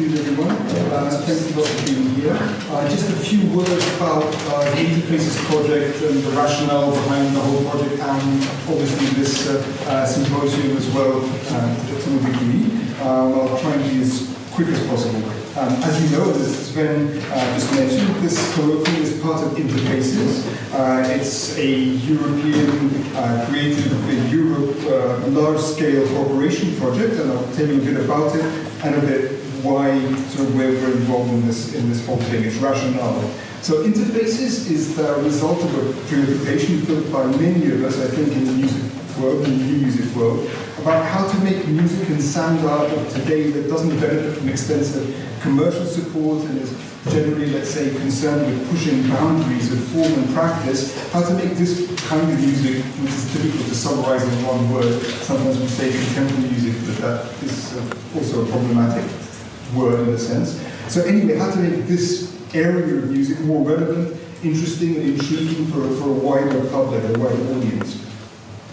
afternoon, everyone. Thanks a lot for being here. Just a few words about the Interfaces project and the rationale behind the whole project, and obviously this symposium as well, to a degree. I'll try and be as quick as possible. As you know, as Sven just mentioned, this colloquium is part of Interfaces. It's a European creative Europe large-scale cooperation project, and I'll tell you a bit about it and a bit why sort of we're involved in this whole thing, its rationale. So Interfaces is the result of a preoccupation felt by many of us, I think, in the music world, in the new music world, about how to make music and sound art of today that doesn't benefit from extensive commercial support and is generally, let's say, concerned with pushing boundaries of form and practice, how to make this kind of music, which is difficult to summarize in one word. Sometimes we say contemporary music, but that is also a problematic word in a sense. So anyway, how to make this area of music more relevant, interesting and intriguing for a wider public, a wider audience.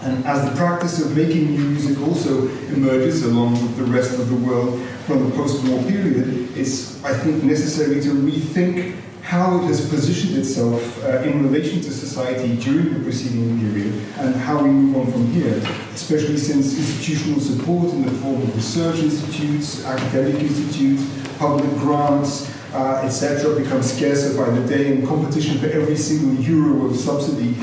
And as the practice of making new music also emerges along with the rest of the world from the post-war period, it's, I think, necessary to rethink how it has positioned itself in relation to society during the preceding period and how we move on from here, especially since institutional support in the form of research institutes, academic institutes, public grants, etc. becomes scarcer by the day, and competition for every single euro of subsidy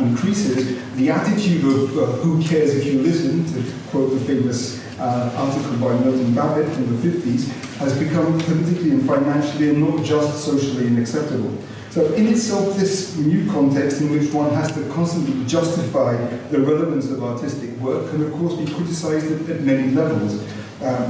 increases. The attitude of who cares if you listen, to quote the famous article by Milton Babbitt from the 50s, has become politically and financially and not just socially unacceptable. So in itself, this new context in which one has to constantly justify the relevance of artistic work can of course be criticized at many levels.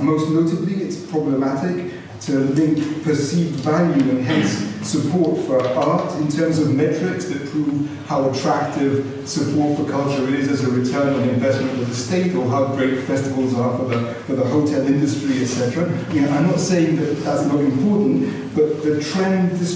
Most notably, it's problematic to link perceived value and hence support for art in terms of metrics that prove how attractive support for culture is as a return on investment of the state, or how great festivals are for the hotel industry, etc. I'm not saying that that's not important, but this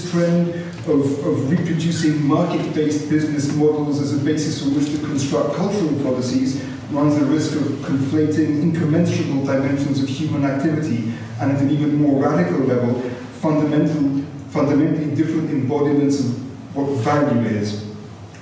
trend of reproducing market-based business models as a basis on which to construct cultural policies runs the risk of conflating incommensurable dimensions of human activity and at an even more radical level, fundamentally different embodiments of what value is.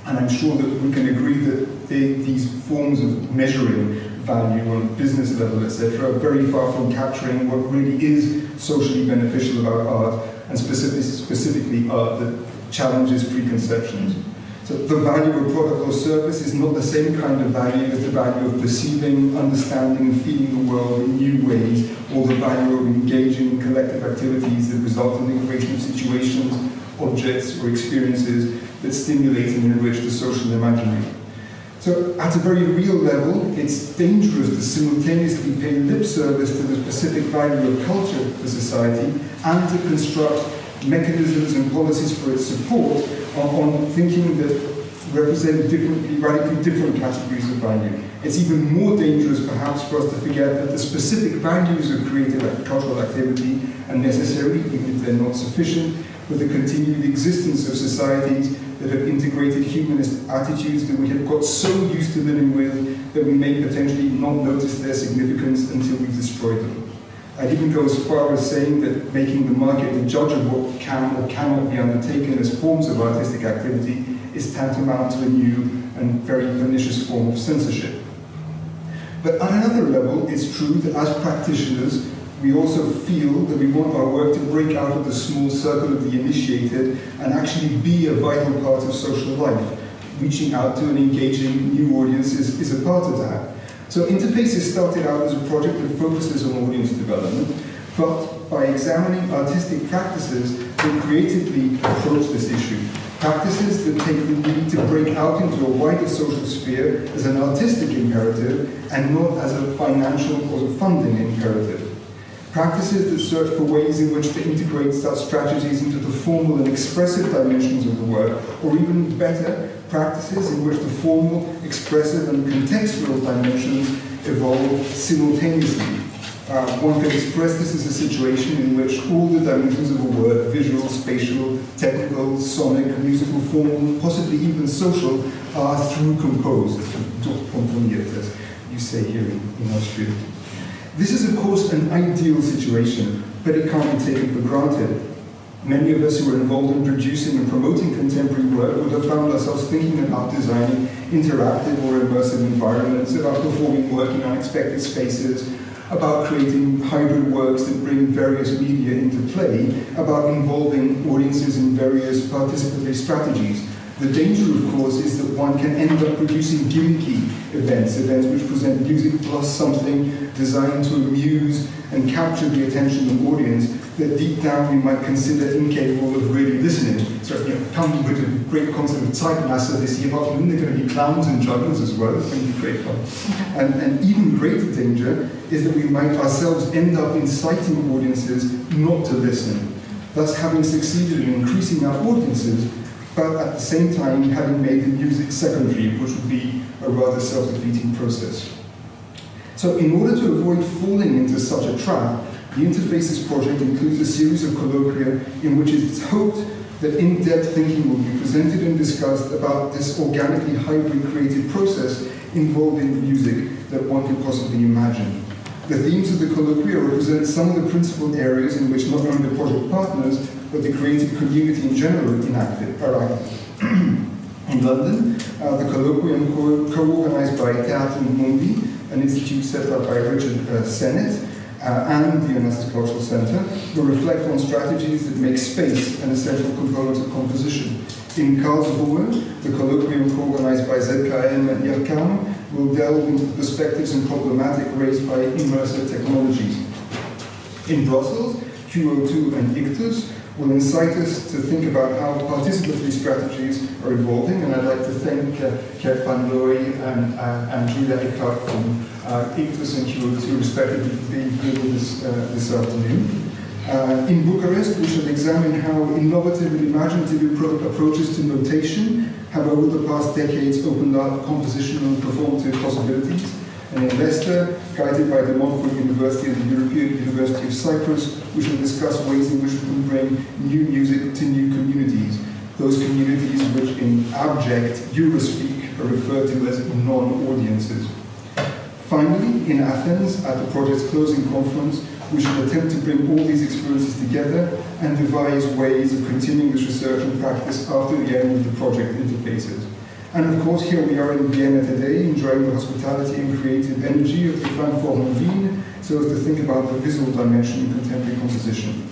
And I'm sure that we can agree that these forms of measuring value on a business level, etc., are very far from capturing what really is socially beneficial about art, and specifically art that challenges preconceptions. So the value of a product or service is not the same kind of value as the value of perceiving, understanding, and feeling the world in new ways, or the value of engaging in collective activities that result in the creation of situations, objects, or experiences that stimulate and enrich the social imaginary. So at a very real level, it's dangerous to simultaneously pay lip service to the specific value of culture for society and to construct mechanisms and policies for its support on thinking that represent radically different categories of value. It's even more dangerous, perhaps, for us to forget that the specific values of creative cultural activity are necessary, even if they're not sufficient, for the continued existence of societies that have integrated humanist attitudes that we have got so used to living with that we may potentially not notice their significance until we destroy them. I'd even go as far as saying that making the market the judge of what can or cannot be undertaken as forms of artistic activity is tantamount to a new and very pernicious form of censorship. But on another level, it's true that as practitioners, we also feel that we want our work to break out of the small circle of the initiated and actually be a vital part of social life. Reaching out to and engaging new audiences is a part of that. So Interfaces started out as a project that focuses on audience development, but by examining artistic practices, they creatively approach this issue. Practices that take the need to break out into a wider social sphere as an artistic imperative and not as a financial or a funding imperative. Practices that search for ways in which to integrate such strategies into the formal and expressive dimensions of the work, or even better, practices in which the formal, expressive, and contextual dimensions evolve simultaneously. One could express this as a situation in which all the dimensions of a work, visual, spatial, technical, sonic, musical, formal, possibly even social, are through composed, as you say here in Austria. This is, of course, an ideal situation, but it can't be taken for granted. Many of us who are involved in producing and promoting contemporary work would have found ourselves thinking about designing interactive or immersive environments, about performing work in unexpected spaces, about creating hybrid works that bring various media into play, about involving audiences in various participatory strategies. The danger, of course, is that one can end up producing gimmicky events which present music plus something designed to amuse and capture the attention of the audience that deep down we might consider incapable of really listening. So, come with a great concert of Zeitmasse this year afternoon, they're going to be clowns and jugglers as well, it's going to be great fun. And even greater danger is that we might ourselves end up inciting audiences not to listen, thus having succeeded in increasing our audiences, but at the same time having made the music secondary, which would be a rather self-defeating process. So in order to avoid falling into such a trap, the Interfaces project includes a series of colloquia in which it is hoped that in-depth thinking will be presented and discussed about this organically hybrid creative process involved in music that one could possibly imagine. The themes of the colloquia represent some of the principal areas in which not only the project partners, but the creative community in general are active. In London, the Colloquium, co-organised by Teatrum Mundi, an institute set up by Richard Sennett, and the Internationale Cultural Centre, will reflect on strategies that make space an essential component of composition. In Karlsruhe, the Colloquium co-organised by ZKM and IRCAM will delve into perspectives and problematic raised by immersive technologies. In Brussels, QO2 and ICTUS will incite us to think about how participatory strategies are evolving, and I'd like to thank Kert van Looy and Julia Eckhardt from ICTUS and QO2 respectively for being here with us this afternoon. In Bucharest, we shall examine how innovative and imaginative approaches to notation have over the past decades opened up compositional and performative possibilities. And in Leicester, guided by the Montfort University and the European University of Cyprus, we shall discuss ways in which we can bring new music to new communities. Those communities which in abject Eurospeak are referred to as non-audiences. Finally, in Athens, at the project's closing conference, we shall attempt to bring all these experiences together and devise ways of continuing this research and practice after the end of the project Interfaces. And of course, here we are in Vienna today, enjoying the hospitality and creative energy of the Klangforum Wien, so as to think about the visual dimension in contemporary composition.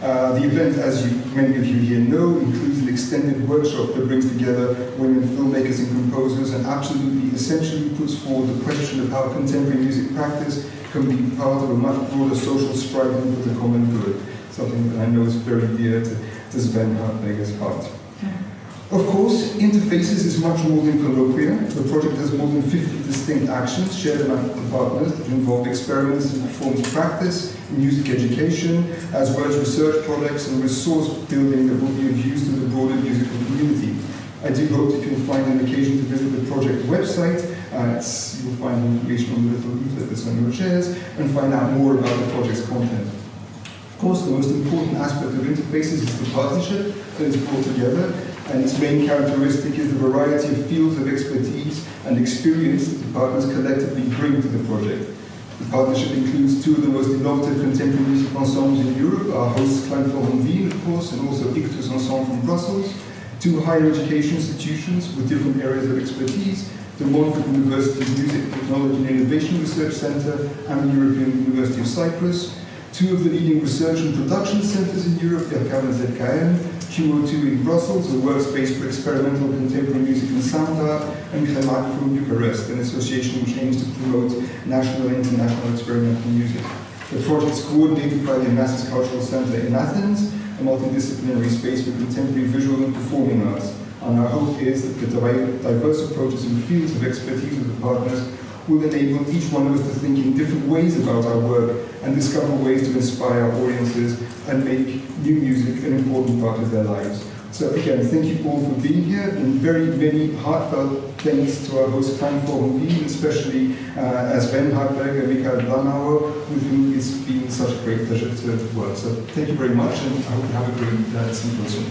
The event, as many of you here know, includes an extended workshop that brings together women filmmakers and composers and absolutely essentially puts forward the question of how contemporary music practice can be part of a much broader social striving for the common good, something that I know is very dear to Sven Hartberger's heart. Of course, Interfaces is much more than colloquia. The project has more than 50 distinct actions shared among the partners that involve experiments in performance practice, music education, as well as research projects and resource building that will be of use to the broader musical community. I do hope that you'll find an occasion to visit the project website. You'll find information on the little leaflet that's on your chairs and find out more about the project's content. Of course, the most important aspect of Interfaces is the partnership that is brought together, and its main characteristic is the variety of fields of expertise and experience that the partners collectively bring to the project. The partnership includes two of the most innovative contemporary music ensembles in Europe, our hosts Klangforum Wien, of course, and also ICTUS Ensemble from Brussels, two higher education institutions with different areas of expertise, the Montfort University Music, Technology and Innovation Research Centre and the European University of Cyprus, two of the leading research and production centres in Europe, IRCAM and ZKM, QO2 in Brussels, a workspace for experimental contemporary music and sound art, and Klangforum Bucharest, an association which aims to promote national and international experimental music. The project is coordinated by the Internationale Cultural Centre in Athens, a multidisciplinary space for contemporary visual and performing arts. And our hope is that the diverse approaches and fields of expertise of the partners will enable each one of us to think in different ways about our work and discover ways to inspire our audiences and make new music an important part of their lives. So again, thank you all for being here, and very many heartfelt thanks to our host Klangforum Wien, especially Sven Hartberger and Michael Blanauer, with whom it's been such a great pleasure to work. So thank you very much, and I hope you have a great symposium.